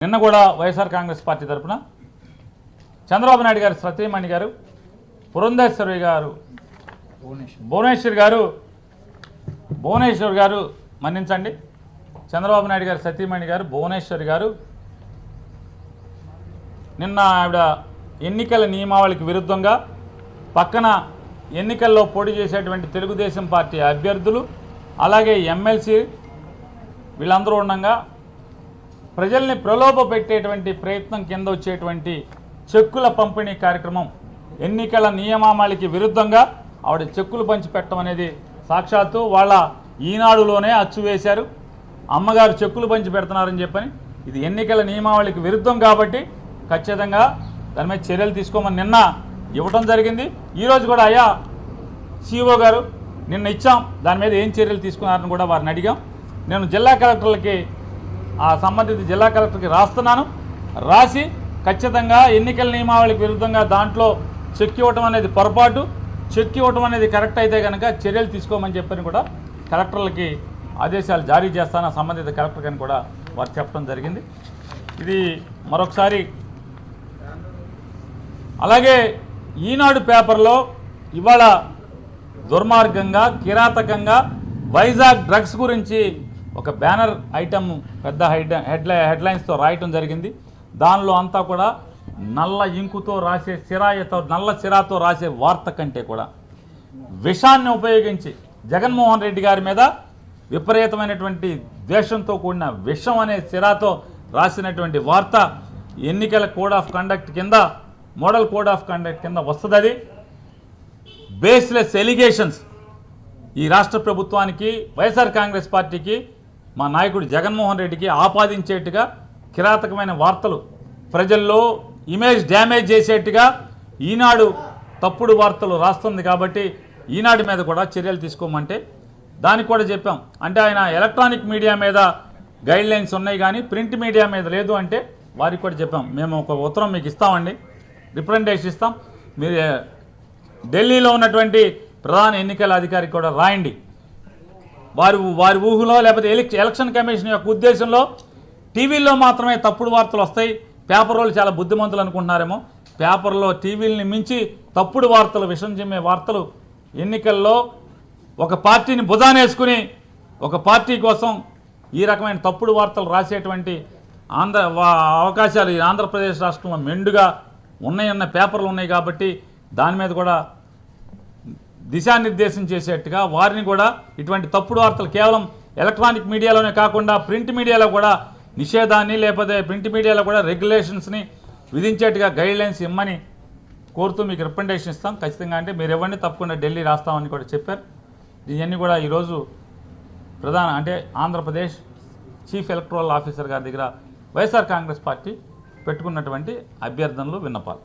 నిన్న కూడా వైఎస్ఆర్ కాంగ్రెస్ పార్టీ తరఫున చంద్రబాబు నాయుడు గారు సతీమణి గారు పురంధేశ్వరి గారు భువనేశ్వర్ గారు మన్నించండి చంద్రబాబు నాయుడు గారు సతీమణి గారు భువనేశ్వరి గారు నిన్న ఆవిడ ఎన్నికల నియమావళికి విరుద్ధంగా పక్కన ఎన్నికల్లో పోటీ చేసేటువంటి తెలుగుదేశం పార్టీ అభ్యర్థులు అలాగే ఎమ్మెల్సీ వీళ్ళందరూ ఉండగా ప్రజల్ని ప్రలోభ పెట్టేటువంటి ప్రయత్నం కింద వచ్చేటువంటి చెక్కుల పంపిణీ కార్యక్రమం ఎన్నికల నియమావళికి విరుద్ధంగా ఆవిడ చెక్కులు పంచిపెట్టడం అనేది సాక్షాత్తు వాళ్ళ ఈనాడులోనే అచ్చు వేశారు. అమ్మగారు చెక్కులు పంచి పెడుతున్నారని చెప్పని ఇది ఎన్నికల నియమావళికి విరుద్ధం కాబట్టి ఖచ్చితంగా దాని మీద చర్యలు తీసుకోమని నిన్న ఇవ్వటం జరిగింది. ఈరోజు కూడా అయ్యా సిఇఓ గారు నిన్న ఇచ్చాం, దాని మీద ఏం చర్యలు తీసుకున్నారని కూడా వారిని అడిగాం. నేను జిల్లా కలెక్టర్లకి సంబంధిత జిల్లా కలెక్టర్కి రాస్తున్నాను, రాసి ఖచ్చితంగా ఎన్నికల నియమావళికి విరుద్ధంగా దాంట్లో చెక్ ఇవ్వటం అనేది పొరపాటు, చెక్ ఇవ్వటం అనేది కరెక్ట్ అయితే కనుక చర్యలు తీసుకోమని చెప్పని కూడా కలెక్టర్లకి ఆదేశాలు జారీ చేస్తాను సంబంధిత కలెక్టర్ అని కూడా వారు చెప్పడం జరిగింది. ఇది మరొకసారి అలాగే ఈనాడు పేపర్లో ఇవాళ దుర్మార్గంగా కిరాతకంగా వైజాగ్ డ్రగ్స్ గురించి ఒక బ్యానర్ ఐటమ్ పెద్ద హెడ్లైన్స్తో రాయటం జరిగింది. దానిలో అంతా కూడా నల్ల ఇంకుతో రాసే నల్ల సిరాతో రాసే వార్త కంటే కూడా విషాన్ని ఉపయోగించి జగన్మోహన్ రెడ్డి గారి మీద విపరీతమైనటువంటి ద్వేషంతో కూడిన విషం అనే సిరాతో రాసినటువంటి వార్త ఎన్నికల కోడ్ ఆఫ్ కండక్ట్ కింద మోడల్ కోడ్ ఆఫ్ కండక్ట్ కింద వస్తుంది. అది బేస్లెస్ ఎలిగేషన్స్ ఈ రాష్ట్ర ప్రభుత్వానికి వైఎస్ఆర్ కాంగ్రెస్ పార్టీకి మా నాయకుడు జగన్మోహన్ రెడ్డికి ఆపాదించేట్టుగా కిరాతకమైన వార్తలు ప్రజల్లో ఇమేజ్ డ్యామేజ్ చేసేట్టుగా ఈనాడు తప్పుడు వార్తలు రాస్తుంది. కాబట్టి ఈనాడు మీద కూడా చర్యలు తీసుకోమంటే దానికి కూడా చెప్పాం. అంటే ఆయన ఎలక్ట్రానిక్ మీడియా మీద గైడ్లైన్స్ ఉన్నాయి కానీ ప్రింట్ మీడియా మీద లేదు అంటే వారికి కూడా చెప్పాం. మేము ఒక ఉత్తరం మీకు ఇస్తామండి, రిప్రజెంటేషన్ ఇస్తాం, మీరు ఢిల్లీలో ఉన్నటువంటి ప్రధాన ఎన్నికల అధికారికి కూడా రాయండి. వారి ఊహలో లేకపోతే ఎలక్షన్ కమిషన్ యొక్క ఉద్దేశంలో టీవీల్లో మాత్రమే తప్పుడు వార్తలు వస్తాయి, పేపర్ వాళ్ళు చాలా బుద్ధిమంతులు అనుకుంటున్నారేమో. పేపర్లో టీవీలని మించి తప్పుడు వార్తలు, విషం చిమ్మే వార్తలు ఎన్నికల్లో ఒక పార్టీని భుజానేసుకుని ఒక పార్టీ కోసం ఈ రకమైన తప్పుడు వార్తలు రాసేటువంటి అవకాశాలు ఈ ఆంధ్రప్రదేశ్ రాష్ట్రంలో మెండుగా ఉన్నాయన్న పేపర్లు ఉన్నాయి. కాబట్టి దాని మీద కూడా దిశానిర్దేశం చేసేట్టుగా వారిని కూడా ఇటువంటి తప్పుడు వార్తలు కేవలం ఎలక్ట్రానిక్ మీడియాలోనే కాకుండా ప్రింట్ మీడియాలో కూడా నిషేధాన్ని లేకపోతే ప్రింట్ మీడియాలో కూడా రెగ్యులేషన్స్ని విధించేట్టుగా గైడ్లైన్స్ ఇమ్మని కోరుతూ మీకు రిప్రజెంటేషన్ ఇస్తాం ఖచ్చితంగా. అంటే మీరు ఇవ్వండి, తప్పకుండా ఢిల్లీ రాస్తామని కూడా చెప్పారు. ఇవన్నీ కూడా ఈరోజు అంటే ఆంధ్రప్రదేశ్ చీఫ్ ఎలక్టరల్ ఆఫీసర్ గారి దగ్గర వైఎస్ఆర్ కాంగ్రెస్ పార్టీ పెట్టుకున్నటువంటి అభ్యర్థనలు, విన్నపాలు.